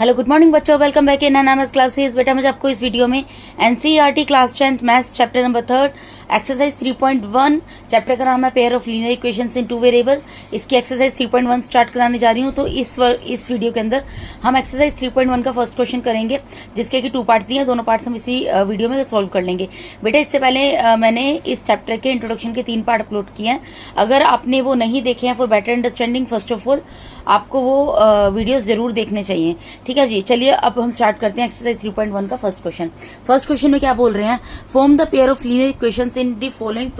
Hello good morning बच्चों, welcome back in NMS classes. बेटा मुझे आपको इस वीडियो में NCERT class 10th maths chapter number 3 exercise 3.1 chapter का नाम है pair of linear equations in two variable. इसकी एक्सरसाइज 3.1 स्टार्ट कराने जा रही हूँ। तो इस वीडियो के अंदर हम एक्सरसाइज 3.1 का फर्स्ट क्वेश्चन करेंगे, जिसके कि 2 पार्ट्स दिए हैं। दोनों पार्ट्स हम इसी वीडियो में सोल्व कर लेंगे। बेटा इससे पहले मैंने इस चैप्टर के इंट्रोडक्शन के 3 पार्ट अपलोड किए हैं। अगर आपने वो नहीं देखे हैं, for better understanding first of all आपको वो वीडियोस जरूर देखने चाहिए। ठीक है जी, चलिए अब हम स्टार्ट करते हैं एक्सरसाइज 3.1 का फर्स्ट क्वेश्चन। फर्स्ट क्वेश्चन में क्या बोल रहे हैं, form the pair of linear equations in the following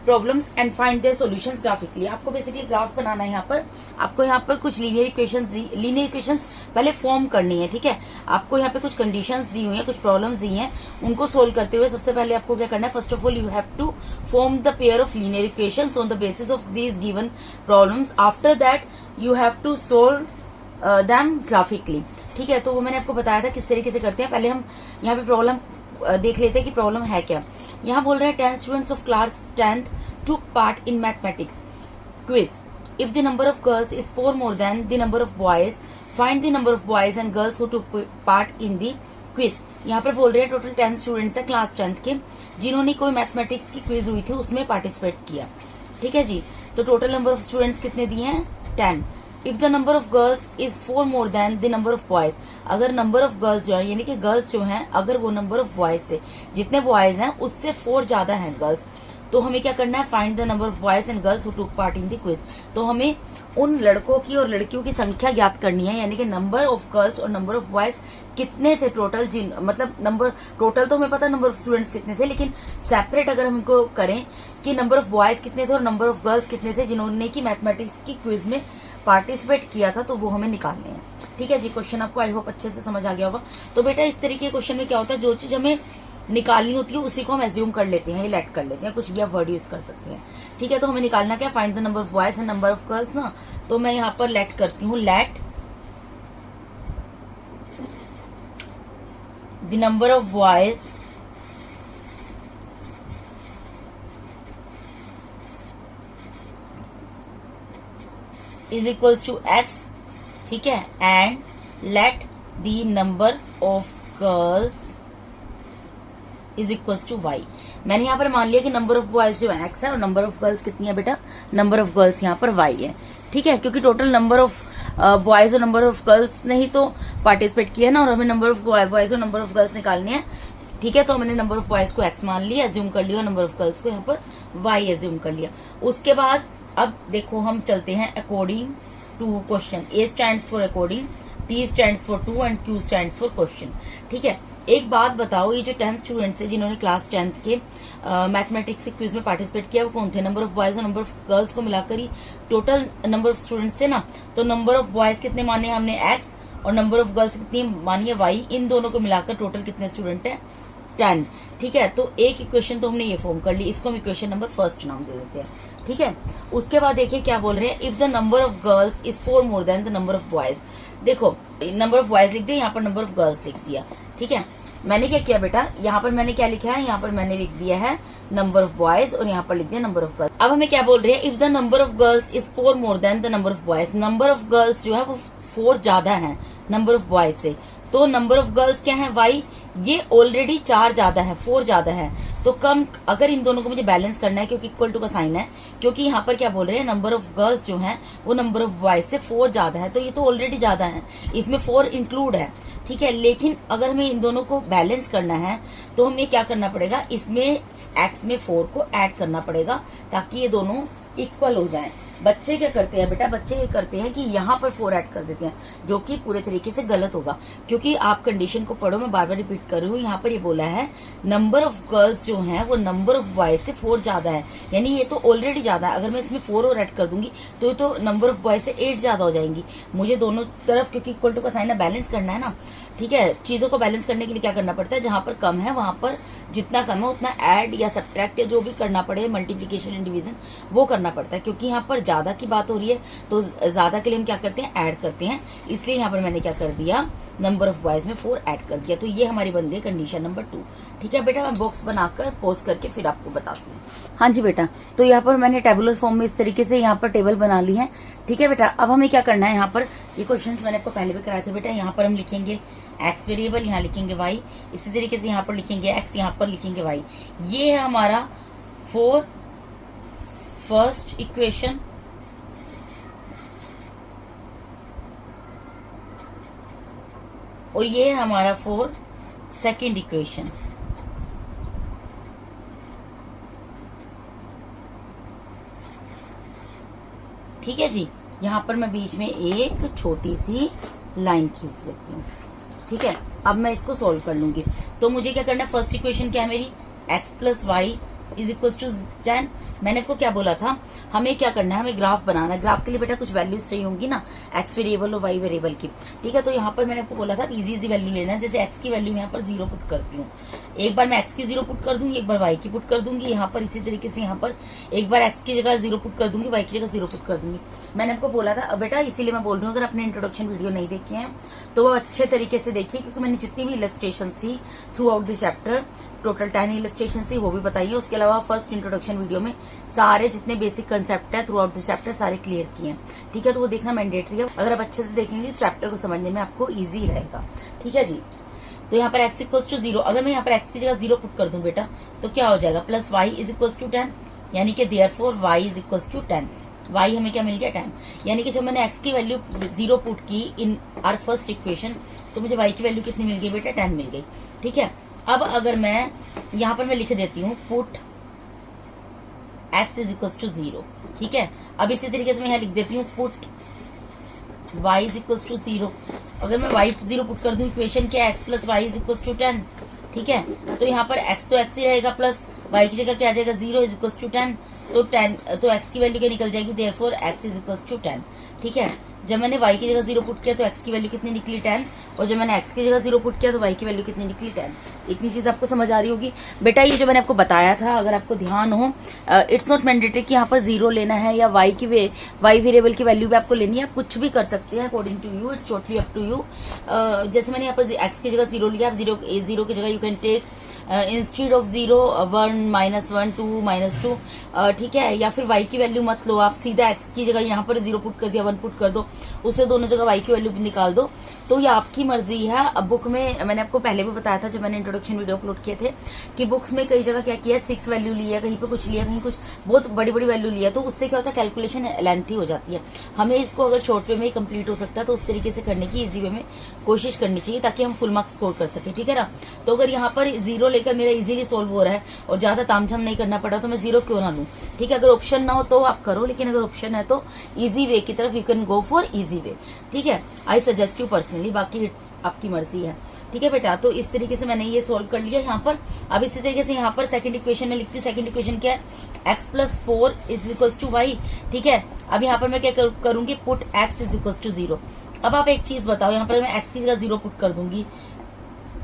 problems and find their solutions graphically. आपको बेसिकली ग्राफ बनाना है। आपको यहाँ पर कुछ लीनियर इक्वेशंस पहले फॉर्म करनी है। ठीक है, आपको यहाँ पे कुछ कंडीशंस दी हुई है, कुछ प्रॉब्लम्स दी हैं, उनको सोल्व करते हुए सबसे पहले आपको क्या करना है, first of all you have to form the pair of linear equations on the basis of these given problems. After that you have to solve them graphically. ठीक है, तो वो मैंने आपको बताया था किस तरीके से करते हैं। पहले हम यहाँ पे प्रॉब्लम देख लेते हैं कि प्रॉब्लम है क्या। यहाँ बोल रहे हैं 10 students of class 10th took part in mathematics quiz. If the number of girls is 4 more than the number of boys, find the number of boys and girls who took part in the quiz. यहाँ पर बोल रहे हैं total 10 students है class 10th के, जिन्होंने कोई mathematics की क्विज हुई थी उसमें पार्टिसिपेट किया। ठीक है जी, तो टोटल नंबर ऑफ स्टूडेंट्स कितने दिए हैं, 10। If the number of girls is 4 more than the number of boys, अगर नंबर ऑफ गर्ल्स जो है यानी कि गर्ल्स जो हैं, अगर वो नंबर ऑफ बॉयज से, जितने बॉयज हैं उससे 4 ज्यादा हैं गर्ल्स, तो हमें क्या करना है, find the number of boys and girls who took part in the quiz. तो हमें उन लड़कों की और लड़कियों की संख्या ज्ञात करनी है, यानी कि नंबर ऑफ गर्ल्स और नंबर ऑफ बॉयज कितने थे टोटल, जिन मतलब नंबर टोटल तो हमें पता नंबर ऑफ स्टूडेंट्स कितने थे, लेकिन सेपरेट अगर हम इनको करें कि नंबर ऑफ बॉयज कितने थे और नंबर ऑफ गर्ल्स कितने थे जिन्होंने की मैथमेटिक्स की क्विज में पार्टिसिपेट किया था, तो वो हमें निकालने हैं। ठीक है जी, क्वेश्चन आपको आई होप अच्छे से समझ आ गया होगा। तो बेटा इस तरीके के क्वेश्चन में क्या होता है, जो चीज हमें निकालनी होती है उसी को हम एज्यूम कर लेते हैं, लेट कर लेते हैं, कुछ भी आप वर्ड यूज कर सकते हैं। ठीक है, तो हमें निकालना क्या, find the number of boys and number of girls ना। तो मैं यहाँ पर लेट करती हूँ, let the number of boys is equals to X. ठीक है, and let the number of girls is equals to Y. मैंने यहाँ पर मान लिया कि नंबर ऑफ बॉयज जो है एक्स है और नंबर ऑफ गर्ल्स कितनी है बेटा, नंबर ऑफ गर्ल्स यहाँ पर वाई है। ठीक है, क्योंकि टोटल नंबर ऑफ बॉयज और नंबर ऑफ गर्ल्स ने ही तो पार्टिसिपेट किया ना, और हमें नंबर ऑफ बॉयज और नंबर ऑफ गर्ल्स निकालनी है। ठीक है, तो मैंने नंबर ऑफ बॉयज को एक्स मान लिया, एज्यूम कर लिया, और नंबर ऑफ गर्ल्स को यहाँ पर वाई एज्यूम कर लिया। उसके बाद अब देखो हम चलते हैं according to question. A stands for according, P stands for to and Q stands for question. ठीक है, एक बात बताओ, ये जो 10 स्टूडेंट्स है जिन्होंने क्लास 10th के मैथमेटिक्स के क्विज में पार्टिसिपेट किया, वो कौन थे, नंबर ऑफ बॉयज और नंबर ऑफ गर्ल्स को मिलाकर ही टोटल नंबर ऑफ स्टूडेंट्स थे ना। तो नंबर ऑफ बॉयज कितने माने हमने एक्स, और नंबर ऑफ गर्ल्स कितनी मानी है वाई, इन दोनों को मिलाकर टोटल कितने स्टूडेंट है, 10। ठीक है, तो एक इक्वेशन तो हमने ये फॉर्म कर ली, इसको हम इक्वेशन नंबर फर्स्ट नाम दे देते हैं। ठीक है, उसके बाद देखिए क्या बोल रहे हैं, if the number of girls is 4 more than the number of boys. देखो नंबर ऑफ बॉयज लिख दिया, यहाँ पर नंबर ऑफ गर्ल्स लिख दिया। ठीक है, मैंने क्या किया बेटा, यहाँ पर मैंने क्या लिखा है, यहाँ पर मैंने लिख दिया है नंबर ऑफ बॉयज और यहाँ पर लिख दिया नंबर ऑफ गर्ल्स। अब हमें क्या बोल रहे हैं, if the number of girls is 4 more than the number of boys, number of girls जो है वो 4 ज्यादा है नंबर ऑफ बॉयज से, तो नंबर ऑफ गर्ल्स क्या है, वाई, ये ऑलरेडी 4 ज्यादा है, 4 ज्यादा है, तो कम, अगर इन दोनों को मुझे बैलेंस करना है, क्योंकि इक्वल टू का साइन है, क्योंकि यहाँ पर क्या बोल रहे हैं, नंबर ऑफ गर्ल्स जो है वो नंबर ऑफ बॉयज से 4 ज्यादा है, तो ये तो ऑलरेडी ज्यादा है, इसमें 4 इंक्लूड है। ठीक है, लेकिन अगर हमें इन दोनों को बैलेंस करना है तो हमें क्या करना पड़ेगा, इसमें एक्स में 4 को ऐड करना पड़ेगा ताकि ये दोनों इक्वल हो जाएं। बच्चे क्या करते हैं बेटा, बच्चे ये करते हैं कि यहाँ पर 4 ऐड कर देते हैं, जो कि पूरे तरीके से गलत होगा, क्योंकि आप कंडीशन को पढ़ो, मैं बार बार रिपीट कर रही हूँ। यहाँ पर ये बोला है नंबर ऑफ गर्ल्स जो है वो नंबर ऑफ बॉयज से 4 ज्यादा है, यानी ये तो ऑलरेडी ज्यादा है। अगर मैं इसमें 4 और ऐड कर दूंगी तो ये तो नंबर ऑफ बॉयज से 8 ज्यादा हो जाएंगी। मुझे दोनों तरफ, क्योंकि इक्वल टू का साइन है, बैलेंस करना है ना। ठीक है, चीजों को बैलेंस करने के लिए क्या करना पड़ता है, जहां पर कम है वहां पर जितना कम है उतना ऐड या सब्ट्रैक्ट या जो भी करना पड़े, मल्टीप्लीकेशन एंड डिवीजन, वो करना पड़ता है। क्योंकि यहाँ पर ज्यादा की बात हो रही है तो ज्यादा के लिए हम क्या करते हैं, ऐड करते हैं, इसलिए यहाँ पर मैंने क्या कर दिया, नंबर ऑफ बॉयज में 4 ऐड कर दिया। तो ये हमारी बन गई कंडीशन नंबर 2। ठीक है बेटा, मैं बॉक्स बनाकर पोस्ट करके फिर आपको बताती हूँ। हाँ जी बेटा, तो यहाँ पर मैंने टेबुलर फॉर्म में इस तरीके से यहाँ पर टेबल बना ली है। ठीक है बेटा, अब हमें क्या करना है, यहाँ पर ये क्वेश्चन मैंने आपको पहले भी कराए थे बेटा। यहाँ पर हम लिखेंगे एक्स वेरिएबल, यहाँ लिखेंगे वाई, इसी तरीके से यहाँ पर लिखेंगे एक्स, यहाँ पर लिखेंगे वाई। ये है हमारा फॉर फर्स्ट इक्वेशन, और ये है हमारा फॉर सेकेंड इक्वेशन। ठीक है जी, यहाँ पर मैं बीच में एक छोटी सी लाइन खींच देती हूँ। ठीक है, अब मैं इसको सोल्व कर लूंगी। तो मुझे क्या करना है, फर्स्ट इक्वेशन क्या है मेरी, x plus Y is equal to 10। मैंने आपको क्या बोला था, हमें क्या करना है, हमें ग्राफ बनाना है। ग्राफ के लिए बेटा कुछ वैल्यूज चाहिए होंगी ना, एक्स वेरिएबल और वाई वेरिएबल की। ठीक है, तो यहाँ पर मैंने आपको बोला था इजी इजी वैल्यू लेना है। जैसे एक्स की वैल्यू यहाँ पर 0 पुट करती हूँ, एक बार मैं एक्स की 0 पुट कर दूंगी, एक बार वाई की पुट कर दूंगी। यहाँ पर इसी तरीके से यहाँ पर एक बार एक्स की जगह 0 पुट कर दूंगी, वाई की जगह 0 पुट कर दूंगी। मैंने आपको बोला था बेटा, इसीलिए मैं बोल रही हूँ, अगर आपने इंट्रोडक्शन वीडियो नहीं देखे हैं तो वो अच्छे तरीके से देखिए, क्योंकि मैंने जितनी भी इलस्ट्रेशन थी through out this chapter, total 10 illustration थी, वो भी बताइए। उसके अलावा फर्स्ट इंट्रोडक्शन वीडियो में सारे जितने बेसिक कंसेप्ट है थ्रू आउट दिस चैप्टर सारे क्लियर किए हैं। ठीक है, तो वो देखना मैंडेटरी है। अगर आप अच्छे से देखेंगे चैप्टर को समझने में आपको ईजी रहेगा। ठीक है जी, तो यहाँ पर x इक्वल टू 0, अगर मैं यहाँ पर x की जगह 0 पुट कर दूं बेटा तो क्या हो जाएगा, plus y is equal to 10, यानी कि therefore y is equal to 10। y हमें क्या मिल गया, 10। यानी कि जब मैंने x की वैल्यू 0 पुट की इन आर फर्स्ट इक्वेशन, तो मुझे y की वैल्यू कितनी मिल गई बेटा, 10 मिल गई। ठीक है, अब अगर मैं यहाँ पर मैं लिख देती हूँ put x is equal to 0। ठीक है, अब इसी तरीके से मैं यहाँ लिख देती हूँ put y is equal to 0। अगर मैं y 0 पुट कर दूं, इक्वेशन क्या है, x plus Y is equal to 10। ठीक है, तो यहाँ पर x तो x ही रहेगा, प्लस y की जगह क्या आ जाएगा, 0 इज इक्वल टू 10। तो 10 तो x की वैल्यू क्या निकल जाएगी, therefore x is equal to 10। ठीक है, जब मैंने y की जगह 0 पुट किया तो x की वैल्यू कितनी निकली, 10। और जब मैंने x की जगह 0 पुट किया तो y की वैल्यू कितनी निकली, 10। इतनी चीज आपको समझ आ रही होगी बेटा। ये जो मैंने आपको बताया था, अगर आपको ध्यान हो, इट्स नॉट मैंडेटरी कि यहाँ पर 0 लेना है या y वेरिएबल की वैल्यू भी आपको लेनी है। आप कुछ भी कर सकते हैं according to you, it's totally up to you. जैसे मैंने यहाँ पर x की जगह 0 लिया, आप 0 की जगह you can take instead of 0 1 -1 2 -2। ठीक है, या फिर y की वैल्यू मत लो, आप सीधा x की जगह यहाँ पर 0 पुट कर दिया, 1 पुट कर दो, उससे दोनों जगह y की वैल्यू निकाल दो। तो ये आपकी मर्जी है। अब बुक में मैंने आपको पहले भी बताया था जब मैंने इंट्रोडक्शन वीडियो अपलोड किए थे कि बुक्स में कई जगह क्या किया है, 6 वैल्यू लिया, कहीं पे कुछ लिया, कहीं कुछ बहुत बड़ी बड़ी वैल्यू लिया, तो उससे क्या होता है, कैलकुलेशन लेंथी हो जाती है। हमें इसको अगर शॉर्ट वे में कंप्लीट हो सकता है तो उस तरीके से करने की इजी वे में कोशिश करनी चाहिए, ताकि हम फुल मार्क्स स्कोर कर सके। ठीक है ना, तो अगर यहाँ पर 0 लेकर मेरा इजीली सोल्व हो रहा है और ज्यादा तामझाम नहीं करना पड़ा तो मैं 0 क्यों ना लूं। ठीक है, अगर ऑप्शन ना हो तो आप करो, लेकिन अगर ऑप्शन है तो इजी वे की तरफ you can go for easy way. ठीक है, आई सजेस्ट यू पर्सनली, बाकी आपकी मर्जी है। ठीक है बेटा, तो इस तरीके से मैंने ये सोल्व कर लिया यहाँ पर। अब इसी तरीके से यहाँ पर सेकंड इक्वेशन में लिखती हूँ। सेकंड इक्वेशन क्या है, x plus 4 is equal to Y. ठीक है, अब यहाँ पर मैं क्या करूंगी, put x is equal to 0। अब आप एक चीज बताओ, यहाँ पर मैं x की जगह 0 पुट कर दूंगी।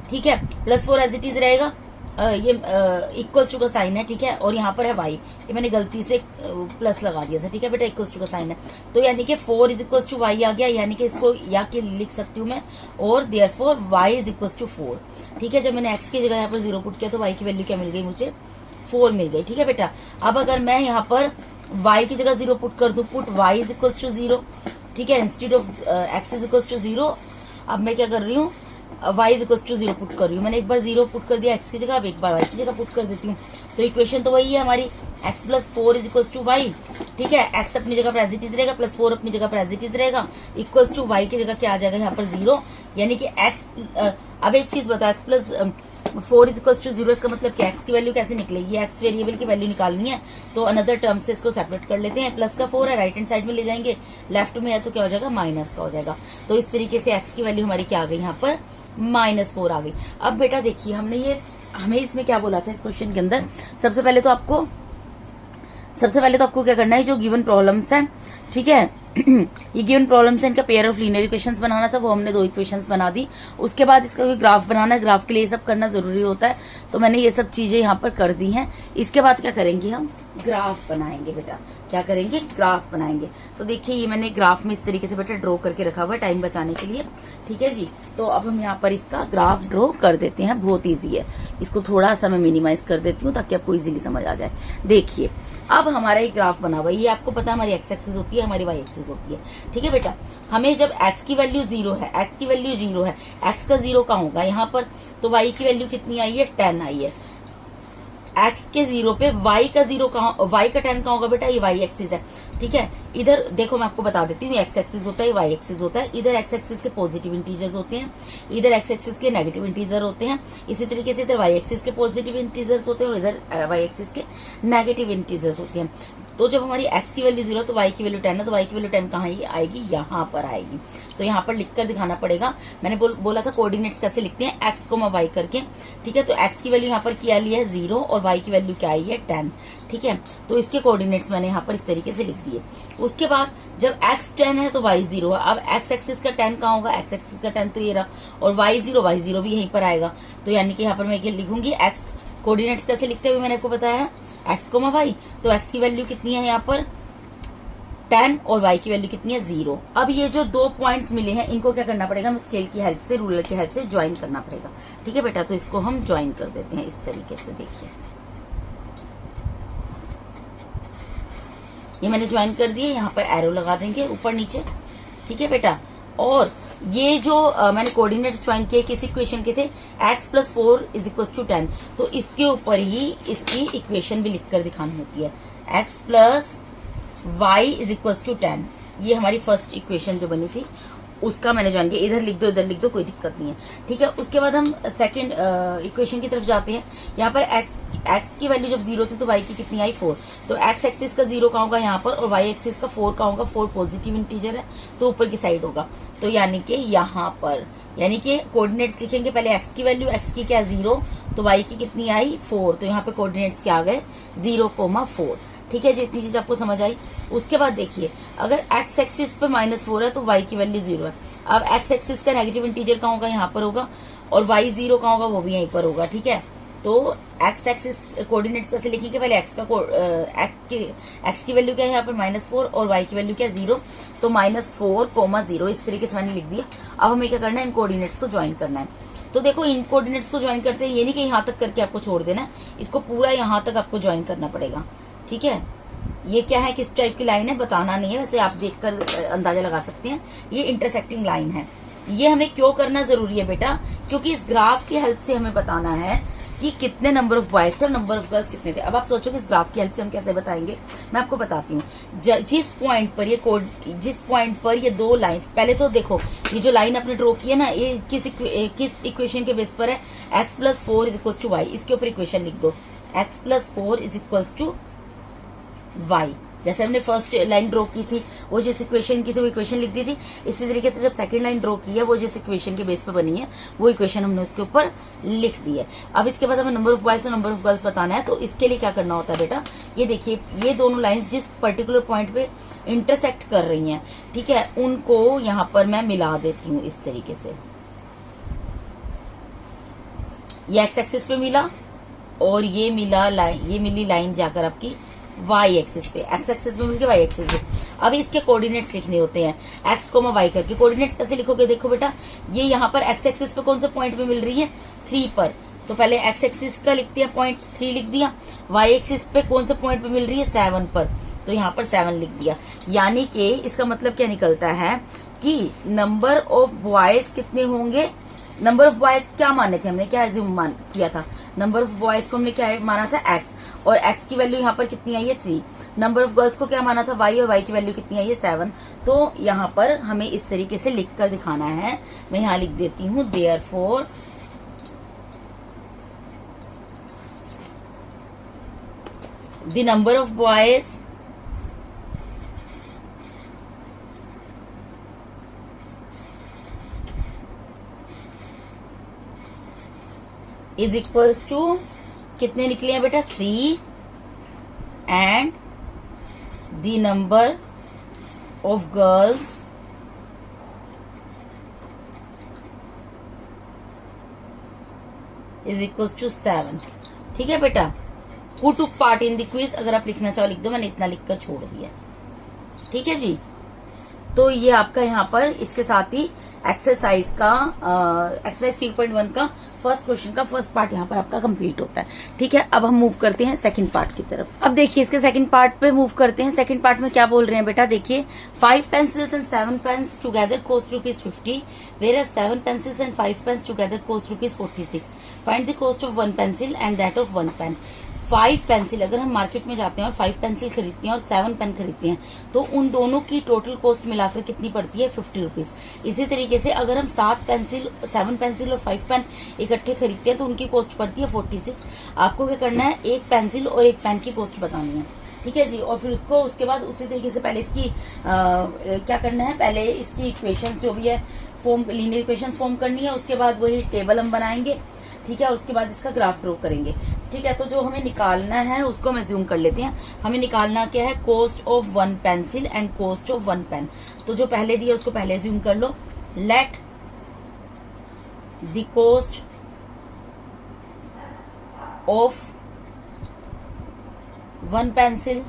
ठीक है, प्लस 4 एज इट इज रहेगा, ये इक्वल्स टू का साइन है। ठीक है, और यहाँ पर है y, ये मैंने गलती से प्लस लगा दिया था। ठीक है बेटा, इक्वल्स टू का साइन है, तो यानी कि 4 इज इक्वल्स टू वाई आ गया, यानी कि इसको या के लिख सकती हूँ मैं, और therefore y is equals to 4। ठीक है, जब मैंने x की जगह यहाँ पर 0 पुट किया तो y की वैल्यू क्या मिल गई, मुझे 4 मिल गई। ठीक है बेटा, अब अगर मैं यहाँ पर y की जगह 0 पुट कर दूं, put y is equals to 0। ठीक है, instead of x is equals to 0, अब मैं क्या कर रही हूँ, y is equal to 0 put कर रही हूँ। मैंने एक बार 0 पुट कर दिया x की जगह, अब एक बार y की जगह पुट कर देती हूँ। तो इक्वेशन तो वही है हमारी, x plus 4 is equal to Y. ठीक है, x अपनी जगह पर एज इट इज रहेगा, प्लस 4 अपनी जगह पर एज इट इज रहेगा, इक्वल टू y की जगह क्या आ जाएगा, यहाँ पर 0, यानी कि x। अब एक चीज बताओ, x plus 4 is equal to 0, इसका मतलब कि x की वैल्यू कैसे निकलेगी, x वेरिएबल की वैल्यू निकालनी है तो अनदर टर्म से इसको सेपरेट कर लेते हैं। प्लस का 4 है, राइट हैंड साइड में ले जाएंगे, लेफ्ट में है तो क्या हो जाएगा, माइनस का हो जाएगा। तो इस तरीके से x की वैल्यू हमारी क्या आ गई, यहाँ पर -4 आ गई। अब बेटा देखिए, हमें इसमें क्या बोला था इस क्वेश्चन के अंदर, सबसे पहले तो आपको क्या करना है, जो गिवन प्रॉब्लम्स है, ठीक है, ये गिवन प्रॉब्लम्स है, इनका पेयर ऑफ लीनियर इक्वेशंस बनाना था, वो हमने 2 इक्वेशंस बना दी। उसके बाद इसका ग्राफ बनाना है, ग्राफ के लिए ये सब करना जरूरी होता है, तो मैंने ये सब चीजें यहाँ पर कर दी हैं। इसके बाद क्या करेंगे हम, ग्राफ बनाएंगे बेटा। क्या करेंगे? ग्राफ बनाएंगे। तो देखिए ये मैंने ग्राफ में इस तरीके से बेटा ड्रॉ करके रखा हुआ है टाइम बचाने के लिए, ठीक है जी। तो अब हम यहाँ पर इसका ग्राफ ड्रॉ कर देते हैं, बहुत इजी है। इसको थोड़ा सा मैं मिनिमाइज कर देती हूँ ताकि आपको इजीली समझ आ जाए। देखिए अब हमारा एक ग्राफ बना हुआ है, ये आपको पता है हमारी एक्स एक्सिस होती है, हमारी वाई एक्सिस होती है, ठीक है बेटा। हमें जब एक्स की वैल्यू 0 है, एक्स की वैल्यू 0 है, एक्स का 0 कहाँ होगा? यहाँ पर। तो वाई की वैल्यू कितनी आई है? 10 आई है। एक्स के 0 पे वाई का 0 कहाँ, वाई का 10 कहाँ होगा बेटा? ये वाई एक्सिस है, ठीक है। इधर देखो मैं आपको बता देती हूँ, एक्स एक्सिस होता है, वाई एक्सिस होता है। इधर एक्स एक्सिस के पॉजिटिव इंटीजर्स होते हैं, इधर एक्स एक्सिस के नेगेटिव इंटीजर होते हैं। इसी तरीके से इधर वाई एक्सिस के पॉजिटिव इंटीजर्स होते हैं और इधर वाई एक्सिस के नेगेटिव इंटीजर्स होते हैं। तो जब हमारी एक्स की वैल्यू 0 तो वाई की वैल्यू 10 है, तो वाई की वैल्यू 10 कहाँ आएगी? यहाँ पर आएगी। तो यहाँ पर लिखकर दिखाना पड़ेगा। मैंने बोला था कोऑर्डिनेट्स कैसे लिखते हैं, एक्स को वाई करके, ठीक है। तो एक्स की वैल्यू यहाँ पर क्या ली है? 0 और वाई की वैल्यू क्या आई है? 10, ठीक है। तो इसके कोऑर्डिनेट्स मैंने यहाँ पर इस तरीके से लिख दिए। उसके बाद जब एक्स 10 है तो वाई 0 है। अब एक्स एक्सिस का 10 कहाँ होगा? एक्स एक्सिस का 10 तो ये रहा, और वाई 0 भी यहीं पर आएगा। तो यानी कि यहाँ पर मैं लिखूंगी एक्स, कोऑर्डिनेट्स कैसे लिखते हुए मैंने आपको बताया है, एक्स कोमा वाई। तो एक्स की वैल्यू कितनी है यहाँ पर? 10 और वाई की वैल्यू कितनी है? 0। अब ये जो 2 पॉइंट्स मिले हैं इनको क्या करना पड़ेगा? हमें स्केल की हेल्प से, रूलर की हेल्प से ज्वाइन करना पड़ेगा, ठीक है बेटा। तो इसको हम ज्वाइन कर देते हैं इस तरीके से। देखिए ये मैंने ज्वाइन कर दिए, यहाँ पर एरो लगा देंगे ऊपर नीचे, ठीक है बेटा। और ये जो मैंने कोऑर्डिनेट्स ज्वाइन किए किस इक्वेशन के थे? x + 4 = 10। तो इसके ऊपर ही इसकी इक्वेशन भी लिखकर दिखानी होती है, x + y = 10। ये हमारी फर्स्ट इक्वेशन जो बनी थी उसका मैंने ज्वाइन किया। इधर लिख दो, कोई दिक्कत नहीं है, ठीक है। उसके बाद हम सेकंड इक्वेशन की तरफ जाते हैं। यहाँ पर x की वैल्यू जब 0 थी तो y की कितनी आई? 4। तो x एक्सिस का 0 कहाँ होगा? यहाँ पर, और y एक्सिस का 4 कहाँ होगा? 4 पॉजिटिव इंटीजर है तो ऊपर की साइड होगा। तो यानी कि यहाँ पर, यानी कि कोऑर्डिनेट्स लिखेंगे पहले x की वैल्यू, x की क्या? 0, तो y की कितनी आई? 4। तो यहाँ पे कोऑर्डिनेट्स क्या आ गए? 0,4, ठीक है जी। इतनी चीज आपको समझ आई। उसके बाद देखिए अगर x एक्सिस पे -4 है तो y की वैल्यू 0 है। अब x एक्सिस का नेगेटिव इंटीजर कहाँ होगा? यहाँ पर होगा, और y 0 कहाँ होगा? वो भी यहीं पर होगा, ठीक है। तो x एक्सिस कोऑर्डिनेट्स कैसे लिखेंगे? पहले x की वैल्यू क्या है यहाँ पर? -4, और y की वैल्यू क्या? 0। तो -4,0 इस तरीके से मैंने लिख दिया। अब हमें क्या करना है? इन कोऑर्डिनेट्स को ज्वाइन करना है। तो देखो इन कोऑर्डिनेट्स को ज्वाइन करते हैं, ये नहीं कि यहाँ तक करके आपको छोड़ देना, इसको पूरा यहाँ तक आपको ज्वाइन करना पड़ेगा, ठीक है। ये क्या है, किस टाइप की लाइन है बताना नहीं है, वैसे आप देखकर अंदाजा लगा सकते हैं। ये इंटरसेक्टिंग लाइन है। ये हमें क्यों करना जरूरी है बेटा? क्योंकि इस ग्राफ की हेल्प से हमें बताना है कि कितने नंबर ऑफ बॉयज थे और नंबर ऑफ गर्ल्स कितने थे। अब आप सोचोगे इस ग्राफ की हेल्प से हम कैसे बताएंगे, मैं आपको बताती हूँ। जिस पॉइंट पर ये दो लाइंस, पहले तो देखो ये जो लाइन आपने ड्रॉ की है ना, ये किस इक्वेशन के बेस पर है? x + 4 = y। इसके ऊपर इक्वेशन लिख दो, x + 4 = y। जैसे हमने फर्स्ट लाइन ड्रॉ की थी वो जिस इक्वेशन की थी वो इक्वेशन लिख दी थी, इसी तरीके से जब सेकंड लाइन ड्रॉ की है वो जिस इक्वेशन के बेस पर बनी है वो इक्वेशन हमने उसके ऊपर लिख दी है। अब इसके बाद हमें नंबर ऑफ बॉयज और नंबर ऑफ गर्ल्स बताना है। तो इसके लिए क्या करना होता है बेटा? ये देखिए ये दोनों लाइंस जिस पर्टिकुलर पॉइंट पे इंटरसेक्ट कर रही हैं, ठीक है, उनको यहाँ पर मैं मिला देती हूँ इस तरीके से। ये एक्स एक्सिस पे मिला और ये मिली लाइन जाकर आपकी वाई एक्सिस पे, एक्स एक्सिस पे मिलके वाई एक्सिस पे। अब इसके कोऑर्डिनेट्स लिखने होते हैं, एक्स कोमा वाई करके। कोऑर्डिनेट्स कैसे लिखोगे? देखो बेटा ये यहाँ पर एक्स एक्सिस पे कौन से पॉइंट पे मिल रही है? 3 पर। तो पहले एक्स एक्सिस का लिखते हैं पॉइंट 3 लिख दिया। वाई एक्सिस पे कौन से पॉइंट पे मिल रही है? 7 पर। तो यहाँ पर 7 लिख दिया। यानी कि इसका मतलब क्या निकलता है कि नंबर ऑफ बॉयज कितने होंगे? नंबर ऑफ बॉयज क्या माने थे हमने, क्या एज्यूम किया था? नंबर ऑफ बॉयज को हमने क्या माना था? x, और x की वैल्यू यहाँ पर कितनी आई है? 3। नंबर ऑफ गर्ल्स को क्या माना था? y, और y की वैल्यू कितनी आई है? 7। तो यहाँ पर हमें इस तरीके से लिख कर दिखाना है। मैं यहाँ लिख देती हूँ therefore the number of boys is equals to, कितने निकले हैं बेटा? 3 and the number of girls is equals to 7। ठीक है बेटा, who took part in the quiz, अगर आप लिखना चाहो लिख दो, मैंने इतना लिखकर छोड़ दिया। ठीक है जी, तो ये आपका यहाँ पर इसके साथ ही एक्सरसाइज का एक्सरसाइज 3.1 का फर्स्ट क्वेश्चन का फर्स्ट पार्ट यहाँ पर आपका कंप्लीट होता है। ठीक है, अब हम मूव करते हैं सेकंड पार्ट की तरफ। अब देखिए इसके सेकंड पार्ट पे मूव करते हैं। सेकंड पार्ट में क्या बोल रहे हैं बेटा, देखिए 5 pencils and 7 pens together cost ₹50, whereas 7 pencils and 5 pens together cost ₹46. Find the cost of 1 pencil and that of 1 pen. 5 pencil, अगर हम मार्केट में जाते हैं और 5 पेंसिल खरीदते हैं और 7 पेन खरीदते हैं तो उन दोनों की टोटल कॉस्ट मिलाकर कितनी पड़ती है, ₹50। इसी तरीके से अगर हम 7 पेंसिल और 5 पेन इकट्ठे खरीदते हैं तो उनकी कॉस्ट पड़ती है 46। आपको क्या करना है, एक पेंसिल और एक पेन की कॉस्ट बतानी है। ठीक है जी, और फिर उसको उसके बाद उसी तरीके से पहले इसकी क्या करना है, पहले इसकी इक्वेशंस जो भी है लीनियर इक्वेशंस फॉर्म करनी है, उसके बाद वही टेबल हम बनाएंगे। ठीक है, उसके बाद इसका ग्राफ ड्रॉ करेंगे। ठीक है, तो जो हमें निकालना है उसको हम ज्यूम कर लेते हैं। हमें निकालना क्या है, cost of 1 pencil and cost of 1 pen. तो जो पहले दिया उसको पहले ज्यूम कर लो। Let the cost of 1 pencil,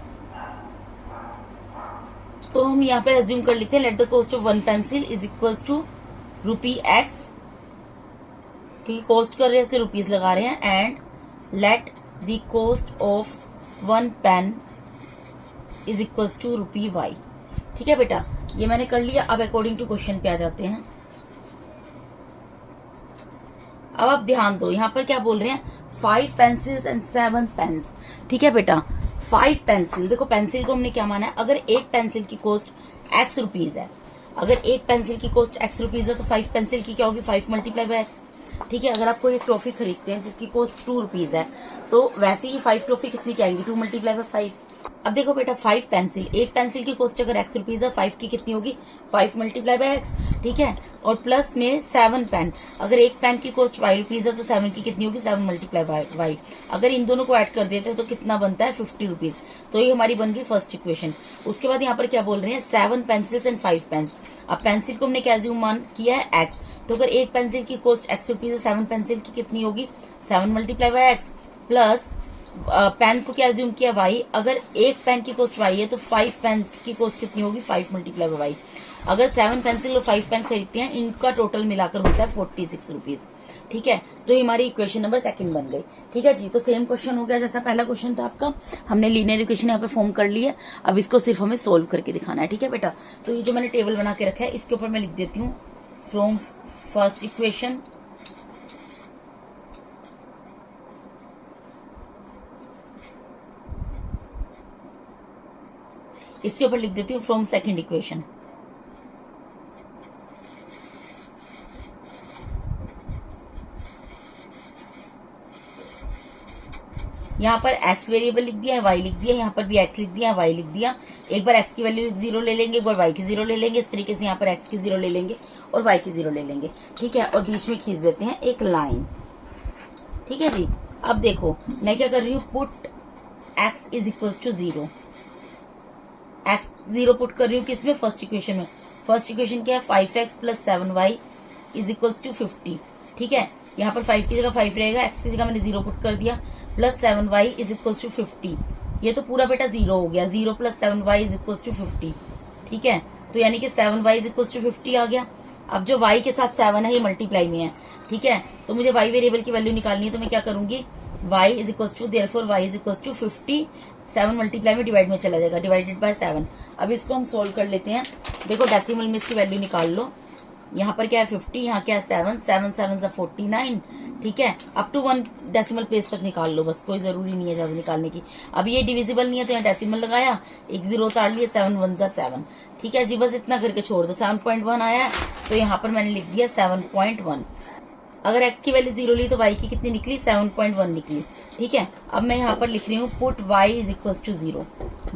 तो हम यहाँ पे अज्यूम कर लेते हैं let the cost of 1 pencil is equal to ₹X, क्योंकि कॉस्ट कर रहे हैं इसलिए रुपीज लगा रहे हैं, and let the cost of 1 pen is equal to ₹Y। ठीक है बेटा, ये मैंने कर लिया। अब अकॉर्डिंग टू क्वेश्चन पे आ जाते हैं। अब आप ध्यान दो, यहाँ पर क्या बोल रहे हैं, 5 पेंसिल्स एंड 7 पेन्स। ठीक है बेटा, 5 पेंसिल, देखो पेंसिल को हमने क्या माना है, अगर एक पेंसिल की कॉस्ट X रुपीज है, अगर एक पेंसिल की कॉस्ट X रुपीज है तो 5 पेंसिल की क्या होगी, 5 × X। ठीक है, अगर आप कोई एक ट्रॉफी खरीदते हैं जिसकी कॉस्ट ₹2 है तो वैसे ही 5 ट्रॉफी कितनी की आएंगी, 2 × 5। अब देखो बेटा 5 पेंसिल, एक पेंसिल की कॉस्ट अगर X रुपीज है, 5 की कितनी होगी, 5 × X। ठीक है, और प्लस में 7 पेन, अगर एक पेन की कॉस्ट Y रुपीज है तो 7 की कितनी होगी, 7 × Y। अगर इन दोनों को ऐड कर देते हैं तो कितना बनता है, ₹50। तो ये हमारी बन गई फर्स्ट इक्वेशन। उसके बाद यहाँ पर क्या बोल रहे हैं, 7 पेंसिल्स एंड 5 पेन्स। अब पेंसिल को हमने क्या ज्यूम मान किया है, X, तो अगर एक पेंसिल की कॉस्ट X रुपीज है, 7 पेंसिल की कितनी होगी, 7 × X, प्लस पेन को क्या ज्यूम किया, Y, अगर एक पेन की कॉस्ट Y है तो 5 पेन की कॉस्ट कितनी होगी, 5 × Y। अगर 7 पेंसिल और 5 पेन खरीदते हैं, इनका टोटल मिलाकर होता है ₹46। ठीक है, तो ये हमारी इक्वेशन नंबर 2 बन गई। ठीक है जी, तो सेम क्वेश्चन हो गया जैसा पहला क्वेश्चन था आपका। हमने लीनियर इक्वेशन यहाँ पे फॉर्म कर ली है, अब इसको सिर्फ हमें सोल्व करके दिखाना है। ठीक है बेटा, तो ये जो मैंने टेबल बना के रखा है इसके ऊपर मैं लिख देती हूँ फ्रॉम फर्स्ट इक्वेशन इसके ऊपर लिख देती हूँ फ्रॉम सेकंड इक्वेशन। यहाँ पर x वेरिएबल लिख दिया है, y लिख दिया, यहाँ पर भी x लिख दिया, y लिख दिया। एक बार x की वैल्यू 0 ले लेंगे, एक बार y की 0 ले लेंगे, इस तरीके से यहाँ पर x की 0 ले लेंगे और y की 0 ले लेंगे। ठीक है, और बीच में खींच देते हैं एक लाइन। ठीक है जी, अब देखो मैं क्या कर रही हूँ, put x is equal to 0। x 0 put कर रही हूँ किसमें, फर्स्ट इक्वेशन में। फर्स्ट इक्वेशन क्या है, 5x + 7y is equal to 50। ठीक है, यहाँ पर 5 की जगह 5 रहेगा, x की जगह मैंने 0 पुट कर दिया, plus 7y is equal to 50। ये तो पूरा बेटा 0 हो गया, 0 + 7y इज इक्वल टू 50। ठीक है, तो यानी कि 7y इज इक्वल टू 50 आ गया। अब जो y के साथ 7 है ये मल्टीप्लाई में है। ठीक है, तो मुझे y वेरिएबल की वैल्यू निकालनी है, तो मैं क्या करूंगी, y is equal to therefore y is equal to 50, 7 multiply में डिवाइड में चला जाएगा, डिवाइडेड बाय 7। अब इसको हम सोल्व कर लेते हैं। देखो डेसिमल में इसकी वैल्यू निकाल लो, यहाँ पर क्या है 50, यहाँ क्या है 7, 7 7 = 49। ठीक है, अप टू 1 डेसिमल प्लेस तक निकाल लो, बस कोई जरूरी नहीं है ज्यादा निकालने की। अब ये डिविजिबल नहीं है तो यहाँ डेसिमल लगाया, एक 0 उतार लिया, 7 1 = 7। ठीक है जी, बस इतना करके छोड़ दो। 7.1 आया है तो यहाँ पर मैंने लिख दिया 7.1। अगर x की वैल्यू 0 ली तो y की कितनी निकली, 7.1 निकली। ठीक है, अब मैं यहाँ पर लिख रही हूँ put y is equal to 0।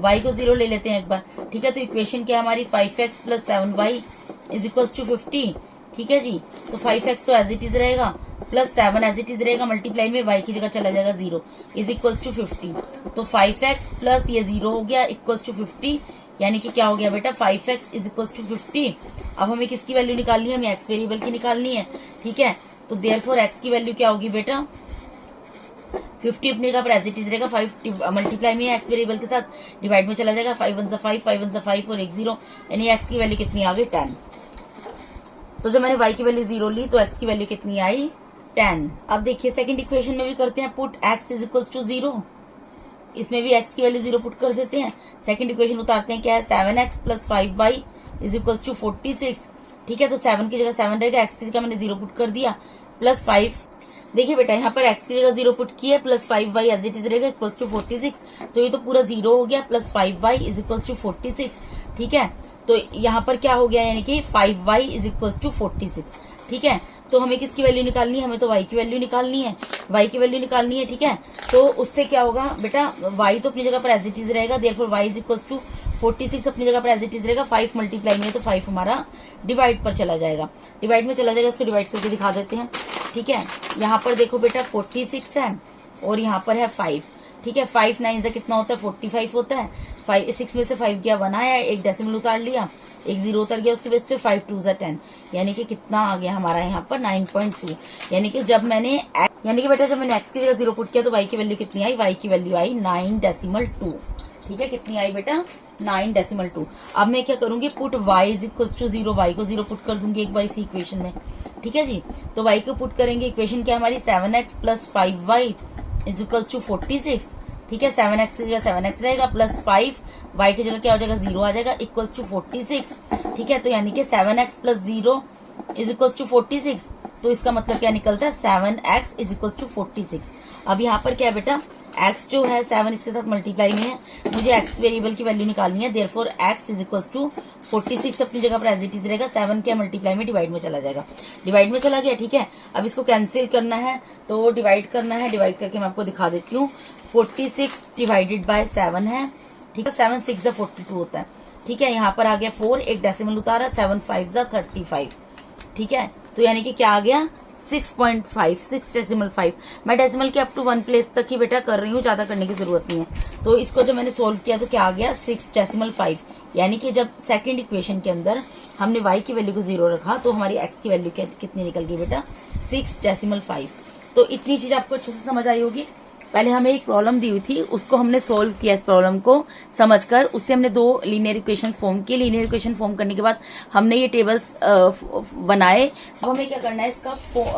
y को 0 ले लेते हैं एक बार। ठीक है, तो इक्वेशन क्या है हमारी, 5x + 7y is equal to 50। ठीक है जी, तो 5x तो एज इट इज रहेगा, प्लस 7 एज इट इज रहेगा, मल्टीप्लाई में y की जगह चला जाएगा 0 इज इक्वल टू 50। तो 5x प्लस ये 0 हो गया इक्वल टू 50, यानी कि क्या हो गया बेटा, 5x इज इक्वल टू 50। अब हमें किसकी वैल्यू निकालनी है, हमें x वेरिएबल की निकालनी है। ठीक है, तो देयरफॉर x की वैल्यू क्या होगी बेटा, 50 अपनी जगह पर एज इट इज रहेगा, 5 मल्टीप्लाई में एक्स वेरिएबल के साथ, डिवाइड में चला जाएगा, 5 1 5, 5 1 5 और 1 0, यानी एक्स की वैल्यू कितनी आ गई 10। तो जब मैंने y की वैल्यू 0 ली तो x की वैल्यू कितनी आई 10। अब देखिए सेकंड इक्वेशन में भी करते हैं, put x is equal to 0, इसमें भी x की वैल्यू 0 पुट कर देते हैं। सेकंड इक्वेशन उतारते हैं, क्या है 7x plus 5y is equal to 46। ठीक है, तो 7 की जगह 7 रहेगा, x की जगह मैंने 0 पुट कर दिया, प्लस 5। देखिए बेटा यहाँ पर x की जगह 0 पुट किया, plus 5y as it is रहेगा इक्वल टू 46, तो ये तो पूरा 0 हो गया, plus 5y is equal to 46। ठीक है, तो यहाँ पर क्या हो गया, यानी कि 5y इज इक्वल टू 46। ठीक है, तो हमें किसकी वैल्यू निकालनी है, हमें तो y की वैल्यू निकालनी है, y की वैल्यू निकालनी है। ठीक है, तो उससे क्या होगा बेटा, y तो अपनी जगह पर एज इट इज रहेगा, therefore y is equal to 46 अपनी जगह पर एज इट इज रहेगा, 5 मल्टीप्लाई में तो 5 हमारा डिवाइड पर चला जाएगा, डिवाइड में चला जाएगा, इसको डिवाइड करके दिखा देते हैं। ठीक है, यहाँ पर देखो बेटा 46 है और यहाँ पर है 5। ठीक है, 5 9 से कितना होता है 45 होता है, 6 में से 5 गया 1 आया, एक डेसिमल उतार लिया, एक 0 उतर गया उसके बेस पे, 5 2 10, यानी कि कितना आ गया हमारा यहाँ पर 9.2। यानी कि बेटा जब मैंने x की जगह 0 पुट किया तो y की वैल्यू कितनी आई, y की वैल्यू आई 9.2। ठीक है, कितनी आई बेटा 9.2। अब मैं क्या करूंगी, put y is equal to 0, y को 0 पुट कर दूंगी एक बार इसी इक्वेशन में। ठीक है जी, तो y को पुट करेंगे, इक्वेशन क्या हमारी 7x plus 5y is equal to 46। ठीक है, 7x की जगह 7x रहेगा, प्लस 5 y की जगह क्या हो जाएगा 0 आ जाएगा, इक्वल्स टू 46। ठीक है, तो यानी कि 7x plus 0 is equals to 46, तो इसका मतलब क्या निकलता है 7x इज इक्वल्स टू 46। अब यहाँ पर क्या है बेटा, x जो है 7 इसके साथ मल्टीप्लाई में है, मुझे x वेरिएबल की वैल्यू निकालनी है, therefore x is equals to 46 अपनी जगह पर एज इट इज रहेगा, 7 के मल्टीप्लाई में डिवाइड में चला जाएगा, डिवाइड में चला गया। ठीक है, अब इसको कैंसिल करना है तो डिवाइड करना है, डिवाइड करके मैं आपको दिखा देती हूँ। 46 डिवाइडेड बाय 7 है। ठीक है, 7 6 जा 42 होता है। ठीक है, यहाँ पर आ गया 4, एक डेसिमल उतारा, 7 5 जा 35। ठीक है, तो यानी कि क्या आ गया 6.5, 6.5। मैं डेसिमल के अप टू 1 प्लेस तक ही बेटा कर रही हूँ, ज्यादा करने की जरूरत नहीं है। तो इसको जब मैंने सोल्व किया तो क्या आ गया 6.5, यानी कि जब सेकंड इक्वेशन के अंदर हमने y की वैल्यू को 0 रखा तो हमारी x की वैल्यू कितनी निकल गई बेटा 6.5। तो इतनी चीज आपको अच्छे से समझ आई होगी। पहले हमें एक प्रॉब्लम दी हुई थी, उसको हमने सोल्व किया, इस प्रॉब्लम को समझकर उससे हमने 2 लीनियर इक्वेशंस फॉर्म किए। लीनियर इक्वेशन फॉर्म करने के बाद हमने ये टेबल्स बनाए। अब हमें क्या करना है,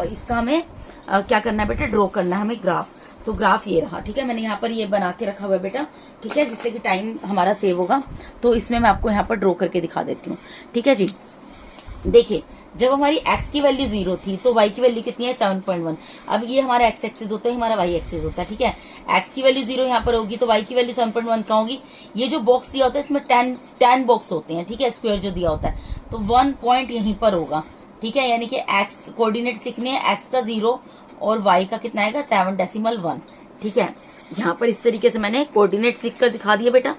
इसका हमें क्या करना है बेटा, ड्रॉ करना है हमें ग्राफ। तो ग्राफ ये रहा। ठीक है, मैंने यहाँ पर ये बना के रखा हुआ है बेटा। ठीक है, जिससे कि टाइम हमारा सेव होगा। तो इसमें मैं आपको यहाँ पर ड्रॉ करके दिखा देती हूँ। ठीक है जी, देखिए जब हमारी x की वैल्यू 0 थी तो y की वैल्यू कितनी है 7.1। अब ये हमारा x एक्सिस होता है, हमारा y एक्सिस होता है। ठीक है, x की वैल्यू 0 यहाँ पर होगी तो y की वैल्यू 7.1 का होगी। ये जो बॉक्स दिया होता है इसमें 10 बॉक्स होते हैं। ठीक है, स्क्वायर जो दिया होता है तो 1 पॉइंट यहीं पर होगा। ठीक है, यानी कि x कोऑर्डिनेट लिखने हैं, x का 0 और y का कितना आएगा 7.1। ठीक है, यहाँ पर इस तरीके से मैंने कोऑर्डिनेट लिख कर दिखा दिया बेटा।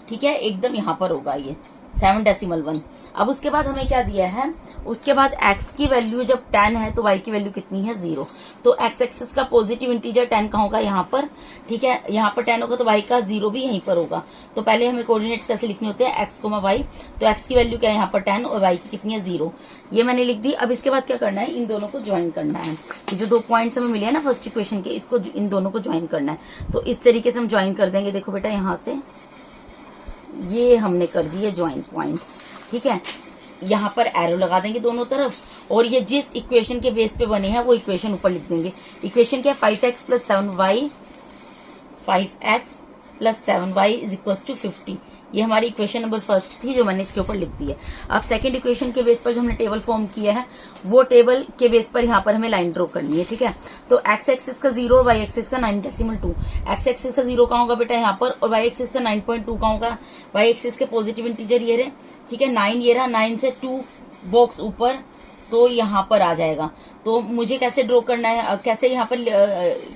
ठीक है, एकदम यहाँ पर होगा ये 7.1। अब उसके बाद हमें क्या दिया है, उसके बाद x की वैल्यू जब 10 है तो y की वैल्यू कितनी है 0। तो x एक्सिस का पॉजिटिव इंटीजर 10 कहाँ होगा, यहाँ पर। ठीक है, यहाँ पर 10 होगा तो y का 0 भी यहीं पर होगा। तो पहले हमें कोऑर्डिनेट्स कैसे लिखने होते हैं, x, y। तो x की वैल्यू क्या है यहाँ पर 10 और y की कितनी है 0। ये मैंने लिख दी। अब इसके बाद क्या करना है, इन दोनों को ज्वाइन करना है। जो 2 पॉइंट्स हमें मिले हैं ना फर्स्ट इक्वेशन के, इसको इन दोनों को ज्वाइन करना है। तो इस तरीके से हम ज्वाइन कर देंगे। देखो बेटा यहाँ से ये हमने कर दिए ज्वाइन पॉइंट्स। ठीक है, यहाँ पर एरो लगा देंगे दोनों तरफ और ये जिस इक्वेशन के बेस पे बने हैं वो इक्वेशन ऊपर लिख देंगे। इक्वेशन क्या, 5x plus 7y, 5x plus 7y is equal to 50। ये हमारी इक्वेशन नंबर फर्स्ट थी जो मैंने इसके ऊपर लिख दी है। अब सेकंड इक्वेशन के बेस पर जो हमने टेबल फॉर्म किया है वो टेबल के बेस पर यहाँ पर हमें लाइन ड्रॉ करनी है। ठीक है, तो x एक्सिस का 0 और y एक्सिस का 9.2। x एक्सिस का 0 कहाँ होगा बेटा यहाँ पर, और y एक्सिस का 9.2 कहाँ होगा। y एक्सिस के पॉजिटिव इंटीजर ये रहे। ठीक है, 9 ये रहा, 9 से 2 बॉक्स ऊपर तो यहाँ पर आ जाएगा। तो मुझे कैसे ड्रॉ करना है, कैसे यहाँ पर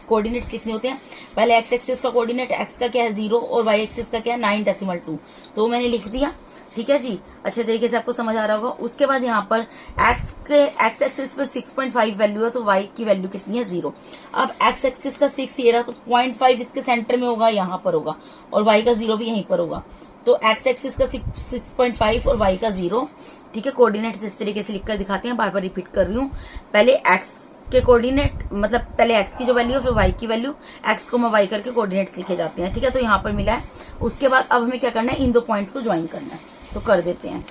कोऑर्डिनेट्स लिखने होते हैं। पहले x एक्सिस का कोऑर्डिनेट x का क्या है 0 और y एक्सिस का क्या है 9.2। तो मैंने लिख दिया। ठीक है जी, अच्छे तरीके से आपको समझ आ रहा होगा। उसके बाद यहाँ पर x एक्सिस पर 6.5 वैल्यू है तो y की वैल्यू कितनी है 0। अब x एक्सिस का 6 ये रहा तो 0.5 इसके सेंटर में होगा, यहाँ पर होगा, और y का 0 भी यहीं पर होगा। तो x एक्सिस का 6.5 और y का 0। ठीक है, कोऑर्डिनेट्स इस तरीके से लिखकर दिखाते हैं, बार बार रिपीट कर रही हूँ। पहले x के कोऑर्डिनेट, मतलब पहले एक्स की जो वैल्यू है फिर वाई की वैल्यू, एक्स को वाई करके कोऑर्डिनेट्स लिखे जाते हैं। ठीक है, तो यहाँ पर मिला है। उसके बाद अब हमें क्या करना है, इन दो पॉइंट्स को ज्वाइन करना है, तो कर देते हैं।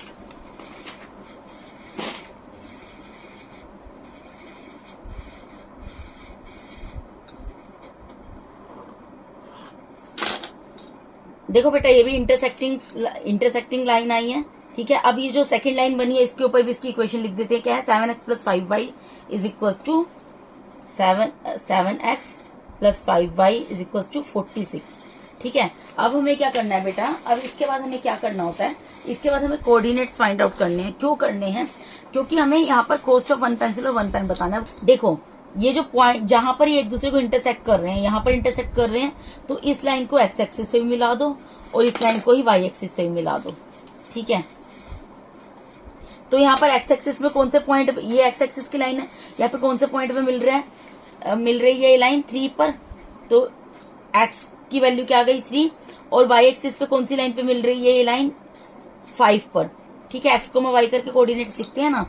देखो बेटा, ये भी इंटरसेक्टिंग लाइन आई है। ठीक है, अब ये जो सेकंड लाइन बनी है इसके ऊपर भी इसकी इक्वेशन लिख देते हैं। क्या है, 7x plus 5y is equal to 7x plus 5y is equal to 46। ठीक है, अब हमें क्या करना है बेटा, अब इसके बाद हमें क्या करना होता है, इसके बाद हमें कोऑर्डिनेट्स फाइंड आउट करने हैं। क्यों करने हैं, क्योंकि हमें यहाँ पर कॉस्ट ऑफ वन पेंसिल और वन पेन बताना है। देखो ये जो पॉइंट जहां पर ये एक दूसरे को इंटरसेक्ट कर रहे हैं, यहाँ पर इंटरसेक्ट कर रहे हैं, तो इस लाइन को एक्स एक्सिस से भी मिला दो और इस लाइन को ही वाई एक्सिस से भी मिला दो। ठीक है, तो यहाँ पर एक्स एक्सिस में कौन से पॉइंट, ये एक्स एक्सिस की लाइन है, यहाँ पे कौन से पॉइंट पे मिल रहा है, मिल रही है ये लाइन 3 पर, तो एक्स की वैल्यू क्या आ गई 3, और वाई एक्सिस पे कौन सी लाइन पे मिल रही है ये लाइन 5 पर। ठीक है, एक्स को वाई करके कोऑर्डिनेट्स लिखते हैं ना,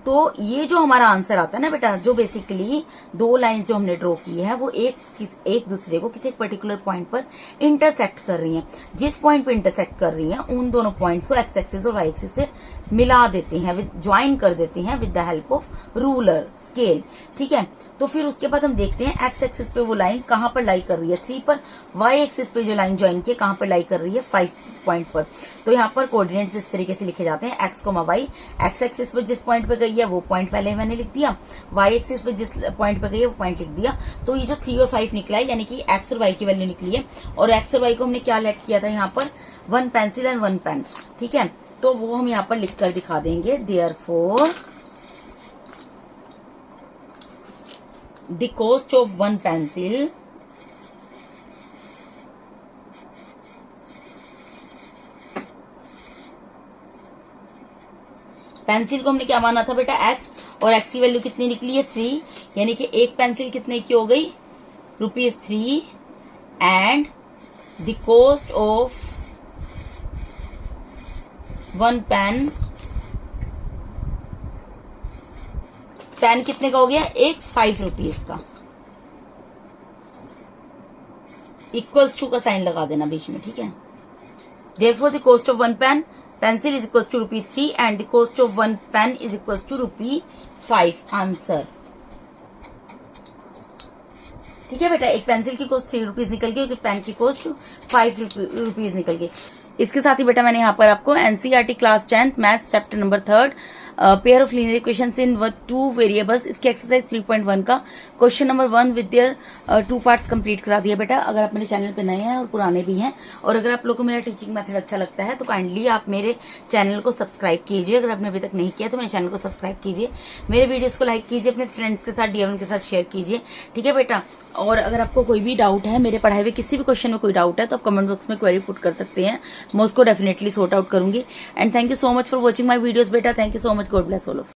तो ये जो हमारा आंसर आता है ना बेटा, जो बेसिकली दो लाइंस जो हमने ड्रॉ की है वो एक दूसरे को किसी एक पर्टिकुलर पॉइंट पर इंटरसेक्ट कर रही हैं। जिस पॉइंट पे इंटरसेक्ट कर रही हैं उन दोनों पॉइंट्स को एक्स एक्सिस और वाई एक्सिस से मिला देते हैं, ज्वाइन कर देते हैं with the help of ruler scale. ठीक है, तो फिर उसके बाद हम देखते हैं एक्स एक्सिस पे वो लाइन कहां पर लाई कर रही है 3 पर, वाई एक्सिस पे जो लाइन ज्वाइन की कहां पर लाई कर रही है 5 पॉइंट पर। तो यहाँ पर कोऑर्डिनेट्स इस तरीके से लिखे जाते हैं, एक्स को वाई, एक्स एक्सिस पे जिस पॉइंट पे गई है वो पॉइंट पहले मैंने लिख दिया, वाई एक्सिस पे जिस पॉइंट पे गई है वो पॉइंट लिख दिया। तो ये जो 3 और 5 निकला है, यानी कि एक्स और वाई की वैल्यू निकली है, और एक्स और वाई को हमने क्या लेट किया था यहाँ पर, 1 पेंसिल एंड 1 पेन। ठीक है, तो वो हम यहाँ पर लिख कर दिखा देंगे, therefore the cost of 1 pencil pencil को हमने क्या माना था बेटा एक्स, और एक्स की वैल्यू कितनी निकली है 3, यानी कि एक पेंसिल कितने की हो गई ₹3, and the cost of 1 pen, pen कितने का हो गया, एक ₹5 का, इक्वल्स टू का साइन लगा देना बीच में। ठीक है, therefore the cost of 1 pen pencil is equals to ₹3 and the cost of 1 pen is equals to ₹5 answer. ठीक है बेटा, एक पेंसिल की कॉस्ट ₹3 निकल गई, एक पेन की कॉस्ट ₹5 निकल गई। इसके साथ ही बेटा मैंने यहाँ पर आपको NCERT class 10th maths chapter number 3 pair of linear equations in 2 variables, इसके एक्सरसाइज 3.1 का question number 1 with their 2 parts complete करा दिया बेटा। अगर आप मेरे चैनल पे नए हैं और पुराने भी हैं, और अगर आप लोगों को मेरा टीचिंग मेथड अच्छा लगता है तो काइंडली आप मेरे चैनल को सब्सक्राइब कीजिए। अगर आपने अभी तक नहीं किया तो मेरे चैनल को सब्सक्राइब कीजिए, मेरे वीडियोस को लाइक कीजिए, अपने फ्रेंड्स के साथ DM के साथ शेयर कीजिए। ठीक है बेटा, और अगर आपको कोई भी डाउट है, मेरे पढ़ाए हुए किसी भी क्वेश्चन में कोई डाउट है तो आप कमेंट बॉक्स में क्वेरी पुट कर सकते हैं, मैं उसको डेफिनेटली सॉर्ट आउट करूंगी। And thank you so much for watching my videos बेटा, thank you so much, God bless all of you.